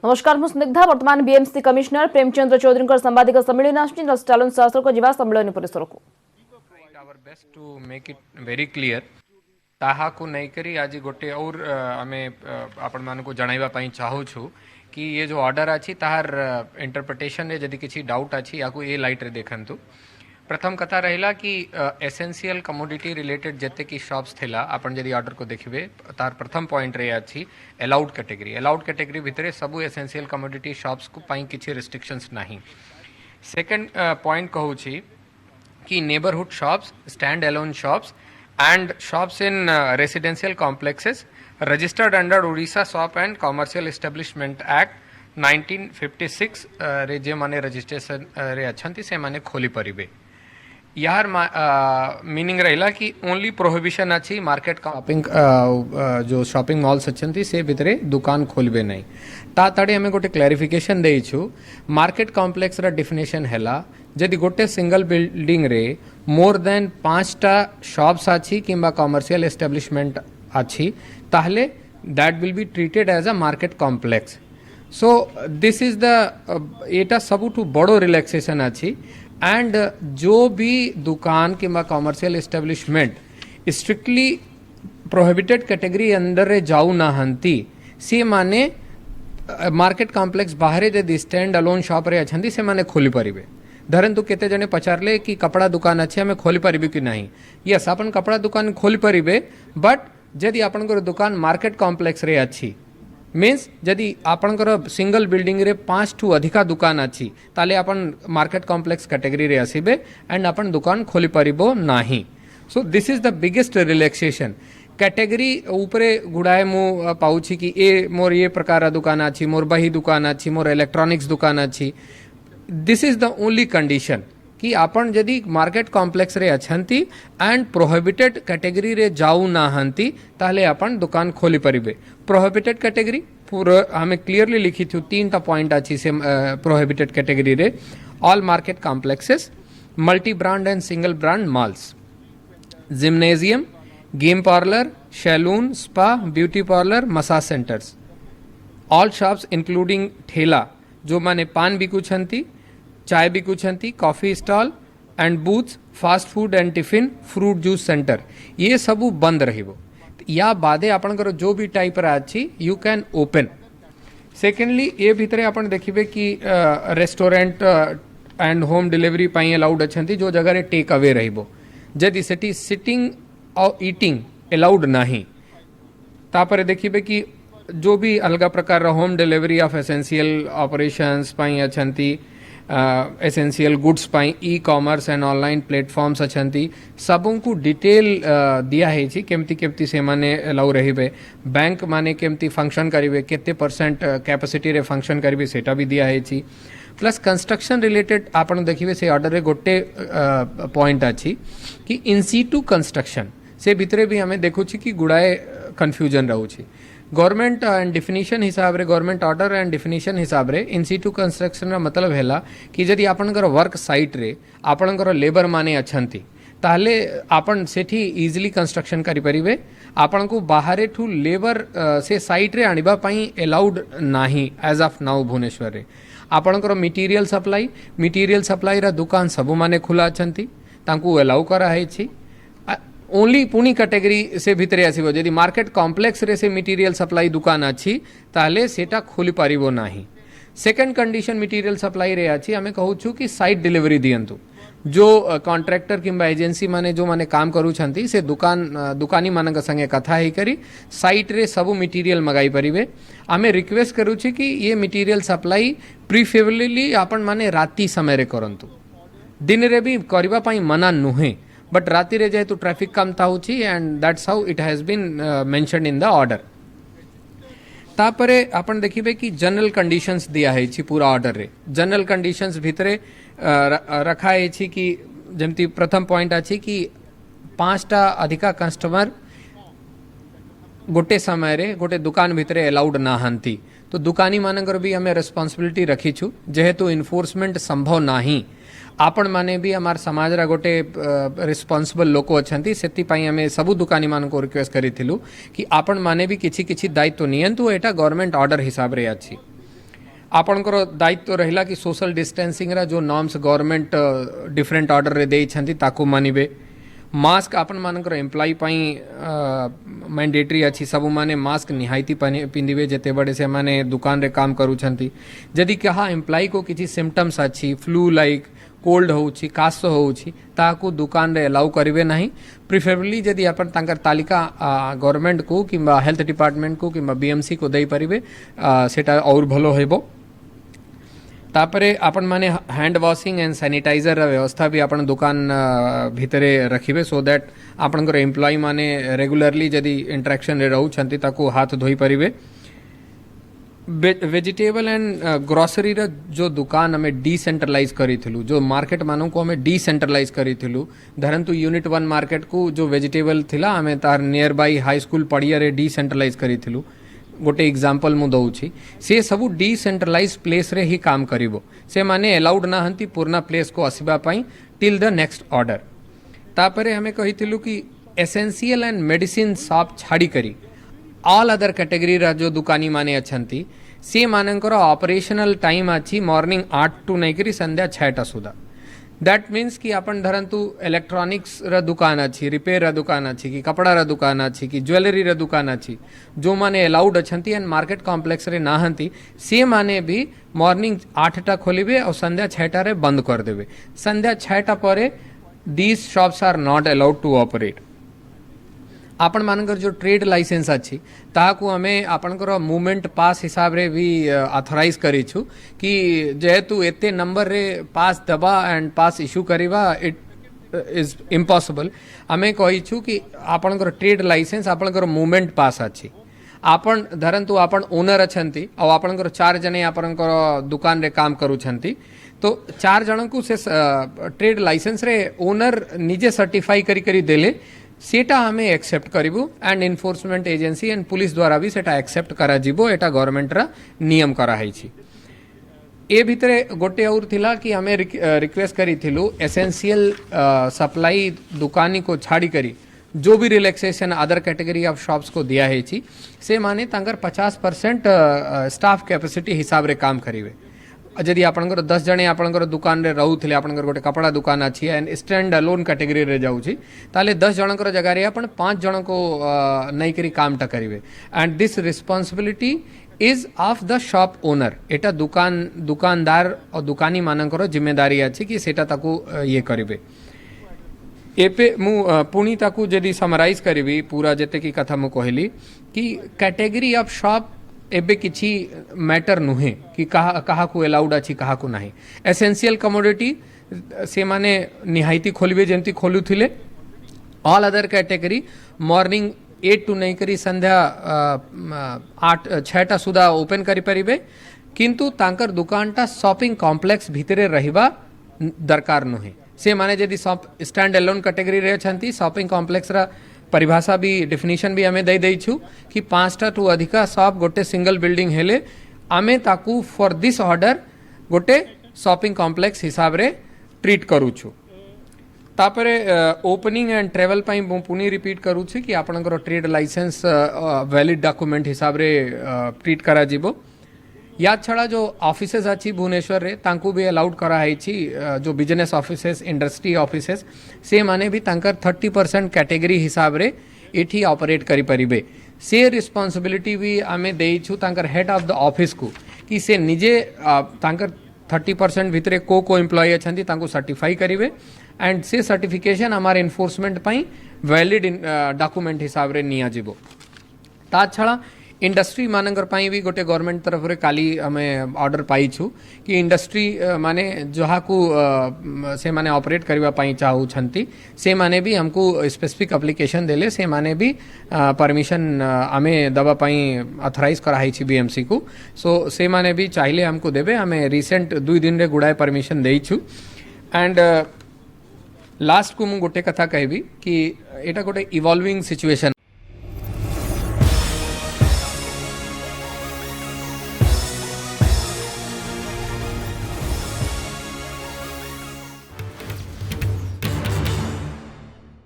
नमस्कार मु स्निग्धा वर्तमान बीएमसी कमिश्नर प्रेमचंद्र चौधरी सांबादिक सम्मेलन आसलन शास्त्र को जीवा सम्मेलन परिसर को our best to make it very clear ताहा को नहीं करी आज गोटे और आमे आपण मान को जणाइबा पई चाहू छु कि ये जो ऑर्डर अछि ताहार इंटरप्रिटेशन रे जदि किछि डाउट अछि याकू ए लाइट रे देखंतु। प्रथम कथा रहिला कि एसेंशियल कमोडिटी रिलेटेड जते की शॉप्स थिला आपण जदि ऑर्डर को देखिबे तार प्रथम पॉइंट रे अछि अलाउड कैटेगरी भितरे सब एसेंशियल कमोडिटी शॉप्स को पई किछि रिस्ट्रिक्शंस नाही। सेकंड पॉइंट कहू छी कि neighbourhood shops, stand alone shops and shops in residential complexes registered under Odisha Shop and Commercial Establishment Act 1956 रे जे माने रजिस्ट्रेशन रे अछंती से माने खोली परिबे। यार मीनिंग रहिला कि ओनली प्रोहिबिशन अछि मार्केट शॉपिंग जो शॉपिंग मॉल्स अछंती से भितरे दुकान खोलबे नहीं। ता तडे हमें गोटे क्लैरिफिकेशन देई छु। मार्केट कॉम्प्लेक्स रा डेफिनेशन हैला जदि गोटे सिंगल बिल्डिंग रे मोर देन 5टा शॉप्स अछि किंबा कमर्शियल एस्टेब्लिशमेंट अछि ताहले that will be treated as a market complex. So this is the एटा सबुठु बड़ो रिलैक्सेशन अछि एंड जो भी दुकान किंबा commercial establishment strictly prohibited category अंदर रे जाऊ ना हंती से माने मार्केट कॉम्प्लेक्स बाहर जदि स्टैंड अलोन शॉप रे अछंती से माने खोली परिबे। धरंतु केते जने पचारले कि कपड़ा दुकान अच्छे हमें खोली परिबे कि नहीं। यस अपन कपड़ा दुकान खोली परिबे बट जदि आपनकर दुकान मार्केट कॉम्प्लेक्स रे अच्छी मीन्स जदि आपनकर सिंगल बिल्डिंग रे 5 ठू अधिका दुकान अच्छी ताले अपन मार्केट कॉम्प्लेक्स कैटेगरी रे आसीबे एंड अपन दुकान खोली परिबो नाही। सो this is the biggest relaxation. Category ऊपरे गुड़ाए मु पाउछि कि ए मोर ये प्रकार दुकान अच्छी, मोर बही दुकान अच्छी, मोर इलेक्ट्रॉनिक्स दुकान अच्छी। This is the only condition कि आपण जदि मार्केट कॉम्प्लेक्स रे अछंती एंड प्रोहिबिटेड कैटेगरी रे जाऊ ना हंती ताले आपण दुकान खोली परिबे। प्रोहिबिटेड कैटेगरी पूरा हमें क्लियरली लिखी थी 3टा पॉइंट अच्छी से प्रोहिबिटेड कैटेगरी रे all market complexes, multi brand and single brand malls, gymnasium, game parlour, salon, spa, beauty parlour, massage centres, all shops including ठेला जो माने पान बिकुछंती, चाय बिकुछंती, coffee stall and booths, fast food and tiffin, fruit juice centre ये सबू बंद रहिबो। या बादे आपनकर जो भी टाइप रा अछि यू कैन ओपन। सेकेंडली ये भितरे आपण देखिबे कि रेस्टोरेंट एंड होम डिलीवरी पई अलाउड अछंती जो जगह रे टेक अवे रहिबो। जदि सेठी सिटिंग और ईटिंग अलाउड नाही तापरे देखिबे कि जो भी अलग प्रकार home delivery of essential operations पाई अछंती, एसेंशियल गुड्स पाई e commerce and online platforms अछंती सबों को डिटेल दिया है छी केमती केमती से माने अलाउ रहिबे। बैंक माने केमती फंक्शन करिवे, केते परसेंट कैपेसिटी रे फंक्शन करिवे सेटा भी दिया है छी। प्लस कंस्ट्रक्शन रिलेटेड आपण देखिबे से ऑर्डर रे गोटे पॉइंट अछि कि इन सीटू कंस्ट्रक्शन से भितरे भी हमें देखु छी कि गुड़ाए कंफ्यूजन रहू छी। गवर्नमेंट एंड डिफिनिशन हिसाब रे गवर्नमेंट ऑर्डर एंड डिफिनिशन हिसाब रे इन सीटू कंस्ट्रक्शन रा मतलब हैला कि जदि आपनकर वर्क साइट रे आपनकर लेबर माने अछंती ताहले आपन सेठी इजीली कंस्ट्रक्शन करि परिबे। आपन को बाहरे ठू लेबर से साइट रे आनिबा पई अलाउड नाही एज ऑफ नाउ भुवनेश्वर रे। आपनकर मटेरियल सप्लाई रा दुकान सबु माने खुला अछंती तांकू अलाउ करा है छी। ओनली पुनी कैटेगरी से भितरे आसीबो जदि मार्केट कॉम्प्लेक्स रे से मटेरियल सप्लाई दुकान अछि ताले सेटा खोली पारिबो नाही। सेकंड कंडीशन मटेरियल सप्लाई रे अछि हमें कहू छु कि साइट डिलीवरी दियंतु। जो कॉन्ट्रैक्टर किंबा एजेंसी माने जो माने काम करू छंती से दुकानी मानक संगे कथा ही करी साइट रे सबु मटेरियल मगाई परिबे। हमें रिक्वेस्ट करू छी कि ये मटेरियल सप्लाई प्रीफेबरली आपण माने राती समय रे करंतु। दिन रे भी करबा पई मना नुहे बट राति रे जाए तो ट्रैफिक कम था होची and that's how it has been mentioned in the order. तापरे आपण देखिबे कि जनरल कंडीशंस दिया है छी पूरा ऑर्डर रे। जनरल कंडीशंस भितरे रखा है छी कि जेमती प्रथम पॉइंट अछि कि 5टा अधिका कस्टमर गोटे समय रे गोटे दुकान भितरे अलाउड ना हंती तो दुकानी मानकर भी हमें रिस्पांसिबिलिटी रखी छु जेहेतु इन्फोर्समेंट संभव नाही। आपण माने भी हमार समाज रा गोटे रिस्पांसिबल लोक अछंती सेति पई हमें सबु दुकानी मान को रिक्वेस्ट करिथिलु कि आपण माने भी किछि किछि दायित्व नियंतु एटा गवर्नमेंट ऑर्डर हिसाब रे अछि। आपणकर दायित्व रहिला कि सोशल डिस्टेंसिंग रा जो नॉर्म्स गवर्नमेंट डिफरेंट ऑर्डर रे देई छंती ताको मानिबे मास्क आपण मानकर एम्प्लॉय पाई मैंडेटरी अच्छी सब माने मास्क निहायती पिंधिबे जेते बड़े से माने दुकान रे काम करू छंती जदि कहा एम्प्लॉय को किसी सिम्पटम्स अच्छी फ्लू लाइक कोल्ड होउछि काश होउछि ताकू दुकान रे अलाउ करिवे नहीं प्रिफरेबली जदि आपण तांकर तालिका गवर्नमेंट को किंबा हेल्थ डिपार्टमेंट को किंबा बीएमसी को देई परिबे सेटा और भलो हेबो तापरे आपण माने हैंड वॉशिंग एंड सैनिटाइजर व्यवस्था भी आपण दुकान भितरे रखिबे सो दैट आपणकर एम्प्लॉय माने रेगुलरली जदि इंटरेक्शन रे रहू छंती ताकू हाथ धोई परिबे वेजिटेबल एंड ग्रोसरी रा जो दुकान हमें डिसेंट्रलाइज करिथिलु जो मार्केट मानू को हमें डिसेंट्रलाइज करिथिलु धरंतु यूनिट 1 मार्केट को जो वेजिटेबल थिला हमें तार नियर बाय हाई स्कूल पड़िया रे डिसेंट्रलाइज करिथिलु गोटे एग्जांपल मु दउछि से सबु डिसेंट्रलाइज प्लेस रे ही काम करिवो से माने अलाउड ना हंती पूर्णा प्लेस को आसीबा पई टिल द नेक्स्ट ऑर्डर तापरे हमें कहिथिलु कि एसेंशियल एंड मेडिसिन शॉप छाड़ी करी ऑल अदर कैटेगरी रा जो दुकानी माने अछंती से मानकर ऑपरेशनल टाइम अछि मॉर्निंग 8 टू नैकरी संध्या 6टा सुधा दैट मीन्स कि अपन धरंतु इलेक्ट्रॉनिक्स रा दुकान अच्छी रिपेयर रा दुकान अच्छी कि कपड़ा रा दुकान अच्छी कि ज्वेलरी रा दुकान अच्छी जो माने अलाउड अछंती एंड मार्केट कॉम्प्लेक्स रे नाहंती से माने भी मॉर्निंग 8टा खोलिबे और संध्या 6टा रे बंद कर देबे संध्या 6टा परे these shops are not allowed to operate आपण मानकर जो ट्रेड लाइसेंस अच्छी ताकू हमें आपणकर मूवमेंट पास हिसाब रे भी ऑथराइज करिछु कि जेहेतु एते नंबर रे पास दबा एंड पास इश्यू करिवा इट इज इम्पॉसिबल हमें कहिछु कि आपणकर ट्रेड लाइसेंस आपणकर मूवमेंट पास अच्छी आपण धरंतु आपण ओनर अछंती और आपणकर 4 जने आपणकर दुकान रे काम करूछंती तो 4 जन को से ट्रेड लाइसेंस रे ओनर निजे सर्टिफाई करी करी देले सेटा हमें एक्सेप्ट करिबु and enforcement agency and police द्वारा भी सेटा एक्सेप्ट करा जिवो एटा गवर्नमेंट रा नियम करा हैछि ए भितरे गोटे और थिला कि हमें रिक्वेस्ट करी थिलु एसेंशियल सप्लाई दुकानी को छाड़ी करी जो भी relaxation other category of shops को दिया हैछि से माने तांकर 50% स्टाफ कैपेसिटी हिसाब रे काम करिवे जदि आपणकर 10 जने आपणकर दुकान रे रहउथिले आपणकर गोटे कपड़ा दुकान अछि एंड स्टैंड अलोन कैटेगरी रे जाउछि ताले 10 जनकर जगह रे आपण 5 जन को नै करी कामटा करिवे and this responsibility is of the shop owner एटा दुकानदार और दुकानी मानकर जिम्मेदारी अछि कि सेटा ताकू ये करिवे एपे मु पुणी ताकू जदि समराइज करिवी पूरा जते की कथा मु कहली कि कैटेगरी ऑफ शॉप एबे किछि मैटर नुहे कि कहा को अलाउड अछि कहा को नाही एसेंशियल कमोडिटी से माने निहायती खोलिबे जेंती खोलुथिले all other category morning 8 to नहीं करी संध्या 6टा सुधा ओपन करि परिबे किंतु तांकर दुकानटा शॉपिंग कॉम्प्लेक्स भितरे रहिबा दरकार नुहे से माने जदि स्टैंड अलोन कैटेगरी रे छंती शॉपिंग कॉम्प्लेक्स रा परिभाषा भी डेफिनेशन भी हमें दे दैछु कि 5टा टू अधिका शॉप गोटे सिंगल बिल्डिंग हेले आमे ताकू फॉर दिस ऑर्डर गोटे शॉपिंग कॉम्प्लेक्स हिसाब रे ट्रीट करूछु तापरे ओपनिंग एंड ट्रेवल पाई पुनी रिपीट करूछु कि आपनकर ट्रेड लाइसेंस वैलिड डॉक्यूमेंट हिसाब रे ट्रीट करा जिवो या छड़ा जो ऑफिसेस अच्छी भुवनेश्वर रे तांकू भी अलाउड करा हैछि जो बिजनेस ऑफिसेस इंडस्ट्री ऑफिसेस से माने भी तांकर 30% कैटेगरी हिसाब रे एठी ऑपरेट करि परिबे से रिस्पांसिबिलिटी भी आमे देइछु तांकर हेड ऑफ द ऑफिस को कि से निजे तांकर 30% भितरे को एम्प्लॉय अछंती तांको सर्टिफाई करिवे एंड से सर्टिफिकेशन हमारे इन्फोर्समेंट पाई वैलिड डॉक्यूमेंट हिसाब रे निया जिवो ता छड़ा इंडस्ट्री मानकर पाई भी गोटे गवर्नमेंट तरफ रे काली हमें ऑर्डर पाई छु कि इंडस्ट्री माने जहा को से माने ऑपरेट करबा पाई चाहू छंती से माने भी हमको स्पेसिफिक एप्लीकेशन देले से माने भी परमिशन हमें दबा पाई ऑथराइज कराई छि बीएमसी को सो से माने भी चाहिले हमको देबे हमें रिसेंट 2 दिन रे गुडाय परमिशन देई छु एंड लास्ट को मु गोटे कथा कहबी कि एटा गोटे इवॉल्विंग सिचुएशन